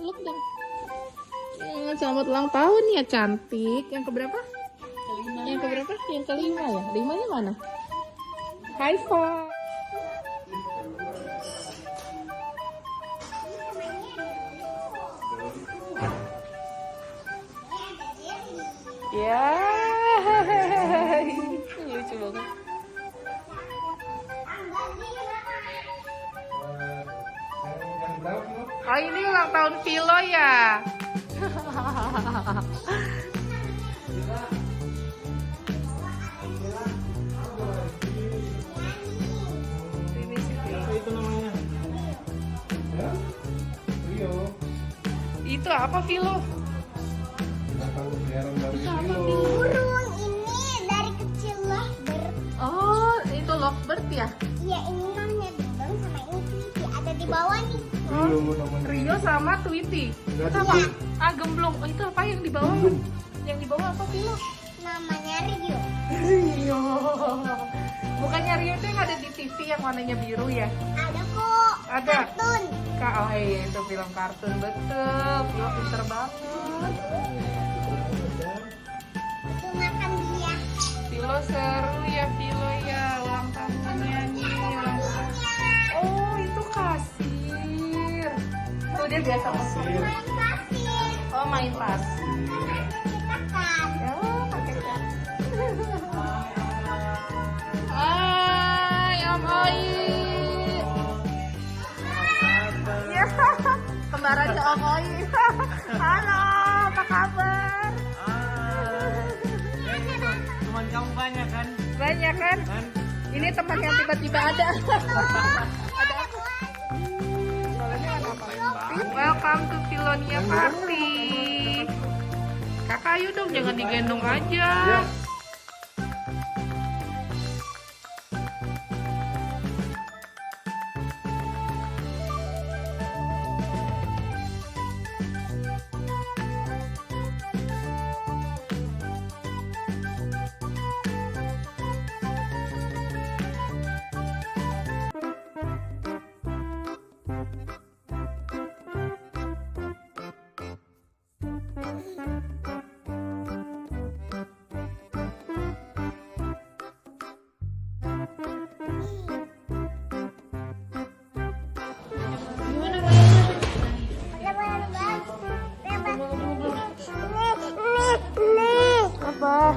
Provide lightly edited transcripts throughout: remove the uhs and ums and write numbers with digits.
peluk dong. Selamat ulang tahun ya cantik. Yang keberapa? Kelima. Yang keberapa? Yang kelima ya. Limanya mana? High five. Ya, lucu banget. Oh ini ulang tahun Vilo ya. Ini sih Vilo. Itu namanya. Ya? Rio. Itu apa Vilo? Nggak tahu peliharaan dari Rio. Burung ini dari kecil lovebird. Oh, itu lovebird ya? Iya, ini namanya Bintang sama ini Tweety. Ada di bawah nih. Rio namanya. Rio sama Tweety. Nggak Itu tahu. apa? Ah, gemblong. Oh, itu apa yang di bawah? Gemblong. Yang di bawah apa Vilo? Namanya Rio. Rio. Bukannya Rio itu yang ada di TV yang warnanya biru ya? Ada kok. Ada. Kartun. Kak, oh iya itu film kartun betul. Vilo pinter banget. Itu makan dia. Vilo seru ya Vilo ya. Ulang tahunnya nih. Ulang tahun. Oh itu kasir. Tuh dia biasa masuk. Main pasir. Oh main pasir. Kita kan. Ya pakai kan. Hai Om Oi. Ya kembarannya Om Oi. Halo apa kabar? Teman kamu banyak kan? Banyak kan? Ini teman yang tiba-tiba ada. Ada apa? Soalnya ada apa? Welcome to Filonia Party. Kakak ayo dong, jangan digendong aja. Apa?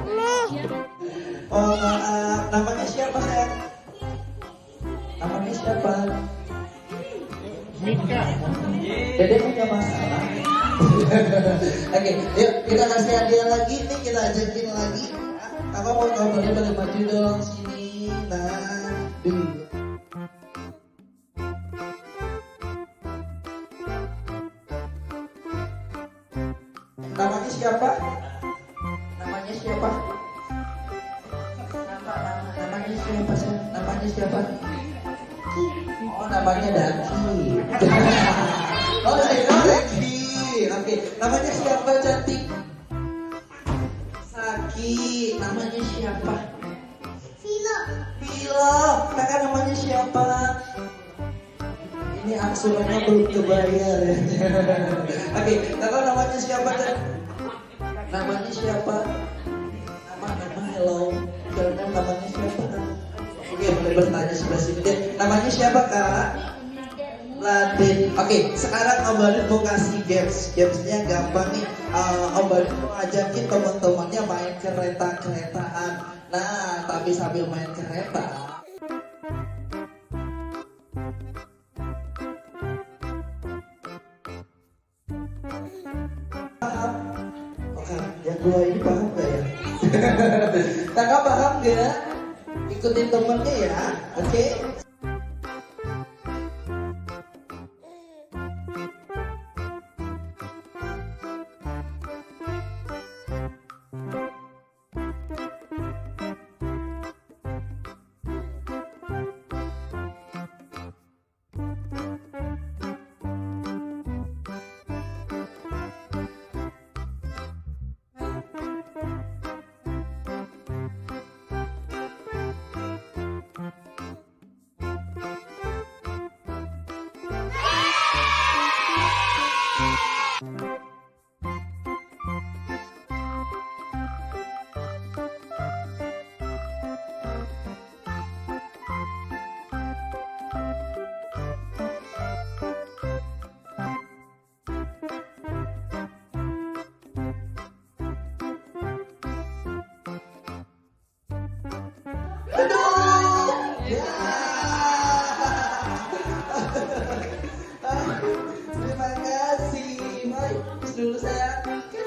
Oh maaf, namanya siapa sayang? Namanya siapa? Mika. Dede punya masalah. Oke, yuk kita kasih hadiah lagi nih, kita ajakin lagi. Apa mau kabarnya pada maju dong sini? Nah, namanya siapa? Namanya siapa? Namanya siapa sih? Namanya siapa? Oh, namanya Daki. Oh, Daki. Oke, namanya siapa cantik? Saki. Namanya siapa? Vilo. Vilo. Kakak namanya siapa? Ini aksurannya belum kebayar. Oke, kakak namanya siapa? Namanya siapa? Nama hello. Kira-kira namanya siapa? Oke, boleh bertanya sebelah sini deh. Namanya siapa kak? Latin. Oke, sekarang Om Balin mau kasih games. Gamesnya gampang nih. Om Balin mau ajakin teman-temannya main kereta-keretaan. Nah, tapi sambil main kereta, paham? Oke, yang dua ini paham gak ya? Kakak paham gak? Ikutin temennya ya, oke? Terima kasih. Baik, terus dulu sayang. Oke,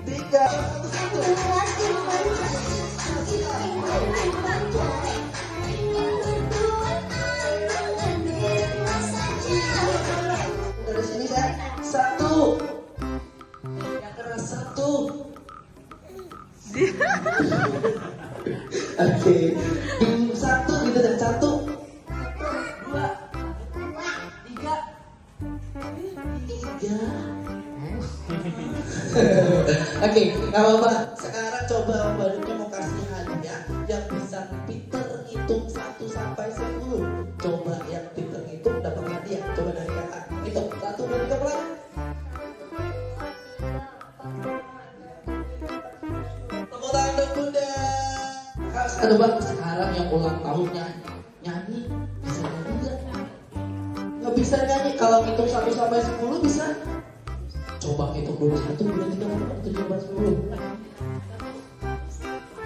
3, 1. Dari sini sayang. 1. Yang keras 1. Oke, 1 gitu dan 1, 2, 3. Oke, nggak apa-apa. Sekarang coba Om Badutnya mau kasih hadiah yang bisa pinter ngitung 1 sampai 10. Coba yang pinter ngitung dapat hadiah. Coba dari kakak. Hitung 1, 2, 3 pelan. Tepuk tangan dong Bunda. Aduh bang, sekarang yang ulang tahunnya nyanyi bisa nyanyi nggak? Nggak bisa nyanyi. Kalau hitung 1 sampai 10 bisa. Coba hitung dulu 1, 2, 3, 4, 5, 6, 7, 8, 10.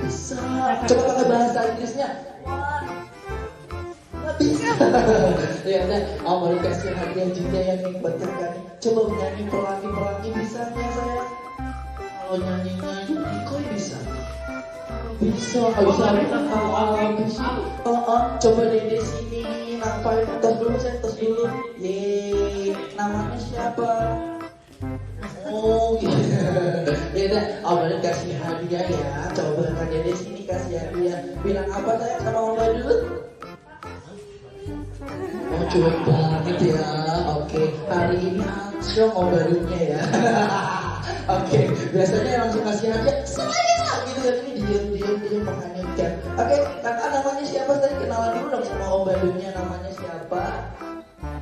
Bisa. Coba pakai bahasa Inggrisnya. Nggak bisa. Ya udah, Om baru kasih hadiah juga yang buat kakak. Coba nyanyi pelangi bisa ya saya. Kalau nyanyi kok bisa? Bisa. Coba dede sini. Ngapain? Tos dulu saya, tos dulu. Yeay, namanya siapa? Oh gitu. Ya udah, Om Badut kasih hadiah ya. Coba kan dede sini kasih hadiah. Bilang apa saya sama Om Badut? Oh cuek banget ya. Oke, hari ini action Om Badutnya ya. Oke, biasanya langsung kasih hadiah saya gitu ya. Ini diam menghanyutkan. Oke, kakak namanya siapa? Tadi kenalan dulu dong sama Om Badutnya. Namanya siapa?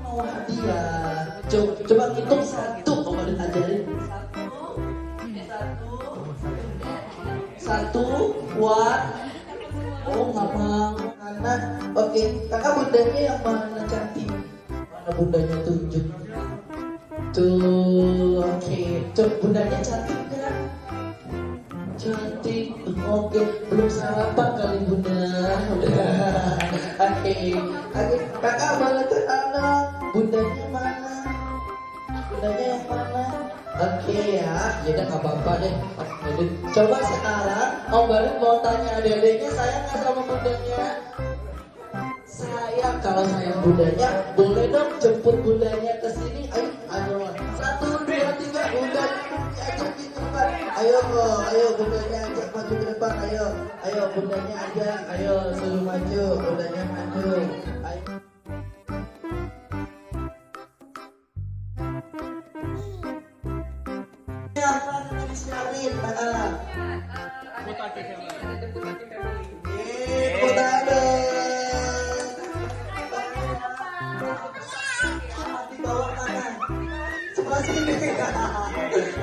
Mau hadiah. Coba hitung 1. Om Badut ajarin. 1, 1, 1. Oh nggak mau. Karena oke, kakak bundanya yang mana cantik? Mana bundanya tunjuk? Tuh, oke. Coba bundanya cantik kan? Cantik. Oke, belum sarapan kali bunda. Udah. Oke. Kakak balik ke anak. Bundanya mana? Bundanya yang mana? Oke ya, udah nggak apa-apa deh. Coba sekarang Om Badut mau tanya adek-adeknya sayang nggak sama bundanya? Sayang. Kalau sayang bundanya, boleh dong jemput bundanya ke sini. Ayo, 1, 2, 3, bunda ajak ke depan. Ayo bundanya ajak maju ke depan. Ayo bundanya ajak. Ayo suruh maju, bundanya maju. Ayo.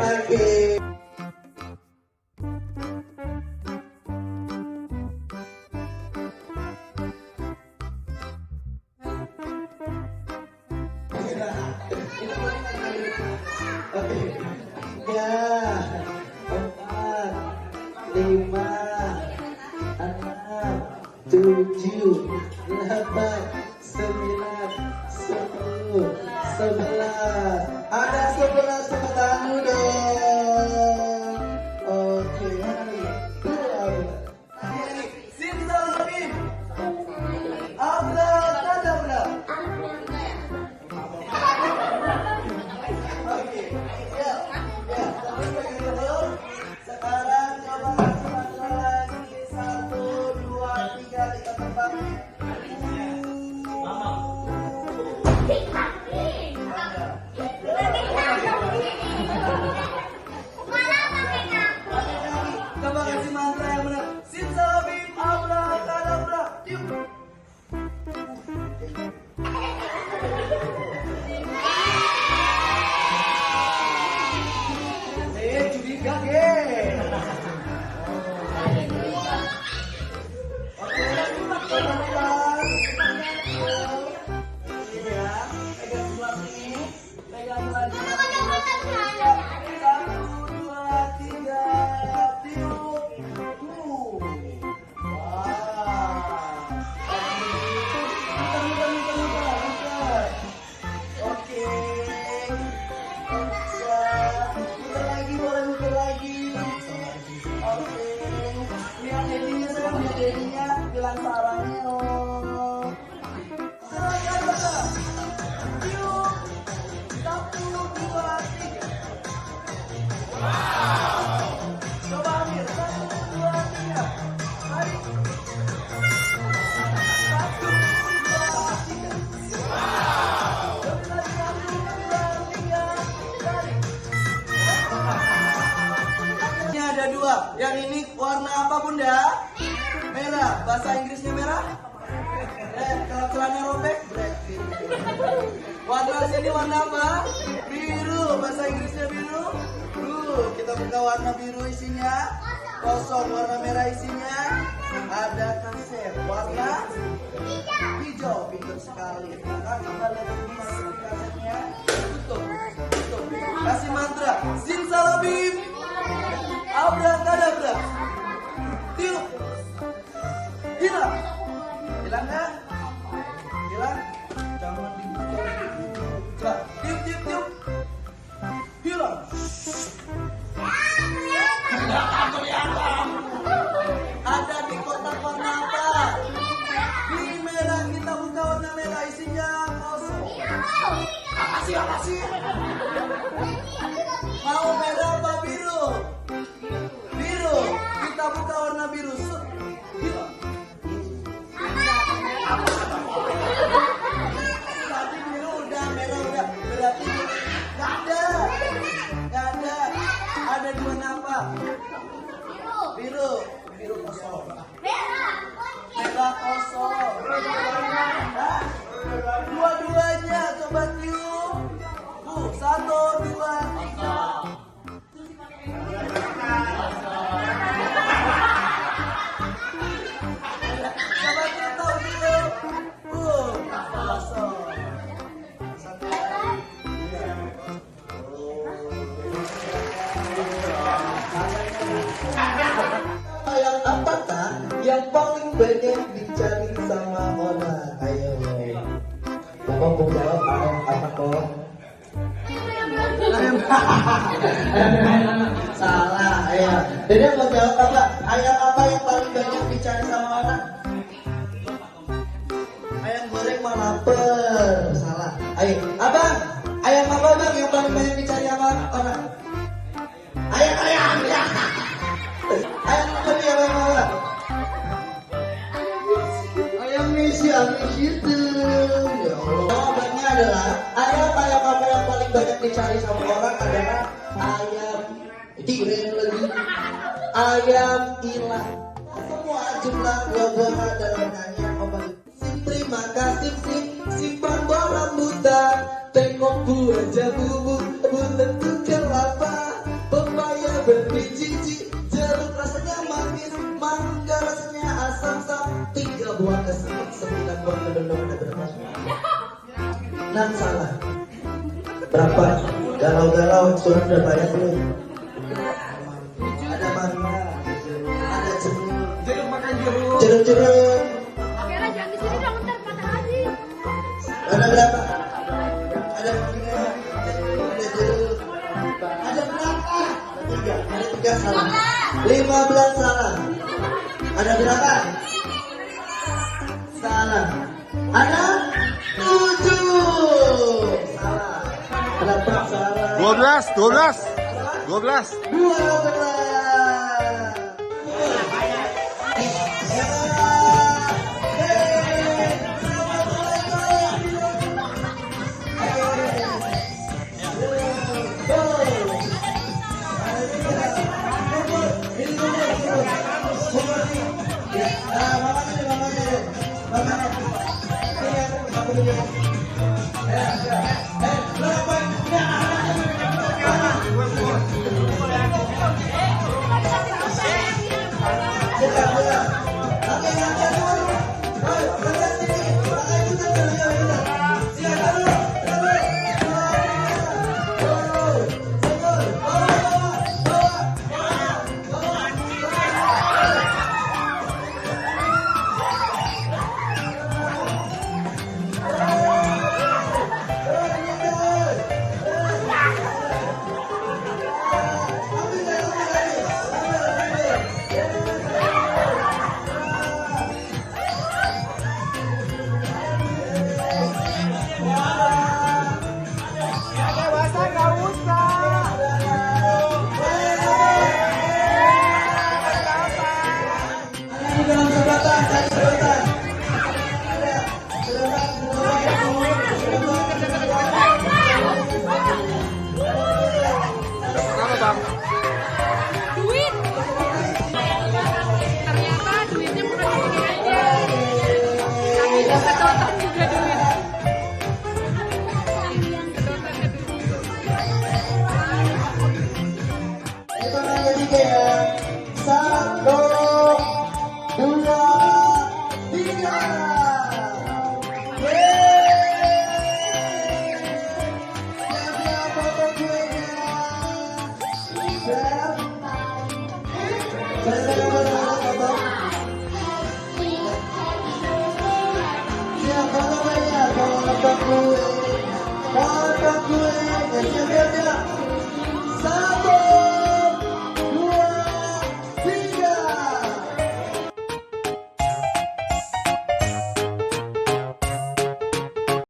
Oke. Tujuh, 8, 9, 10, 11. Ada 11 tepuk tangan dong. Oke, mari. Simsalabim. Abracadabra. Oke, ya. Sampai begitu. Sekarang coba kasih lagi. 1, 2, 3 kita terbang. bunda? Merah. Bahasa Inggrisnya merah? Red. Kalau celana robek? Red. Warna sini warna apa? Biru. Bahasa Inggrisnya biru? Kita buka warna biru isinya. Kosong. Warna merah isinya. Ada kaset. Warna hijau. Pintar sekali. Maka kita lihat isi kasetnya. Tutup. Kasih mantra. Simsalabim. Abrakadabra. Tiup. Hilang. Hilang kan? Hilang. Jangan dibuka. Coba. Tiup, tiup, tiup. Hilang. Ada di kotak warna apa? Di merah. Kita buka warna merah. Isinya kosong. Apa sih? Mau merah apa biru? Biru. Kita buka warna biru. Hilang. Tadi biru udah, merah udah. Berarti nggak ada. Ada di warna apa? Biru. Biru kosong. Merah kosong. Hah? Dua-duanya coba tiup. 1, 2, 3. Coba kita tahu tiup. Kosong. Yang apakah yang paling banyak dicari sama orang? Ayo. Bapak mau jawab apa kok? Salah, ayo. Dede mau jawab apa? Ayam apa yang paling banyak dicari sama orang? Ayam goreng mah lapar. Salah. Ayo, abang. Ayam apa bang yang paling banyak dicari sama orang? Ayam ya. Ayam apa nih ayam apa? Ayam Indonesia itu. Ya Allah. Jawabannya adalah ayam apa yang paling banyak dicari sama orang adalah ayam tiren lagi. Ayam ilang. Semua jumlah buah-buahan dalam nyanyi kembali. Terima kasih simpan barang buta. Tengok buah jambu tentu kelapa. Pepaya berbiji, jeruk rasanya manis, mangga rasanya asam-asam. 3 buah kesini, 9 buah kedondong ada berapa? 6 salah. Berapa? Galau-galau surat udah bayar belum? Ada mangga, ada jeruk makan jeruk. Oke lah, jangan di sini dong, ntar patah hati. Ada berapa? Ada mangga, ada jeruk. Ada berapa? 3. Ada 3 salah. 15 salah. Ada berapa? Salah. Ada 7. Salah. Berapa salah? 12. 12.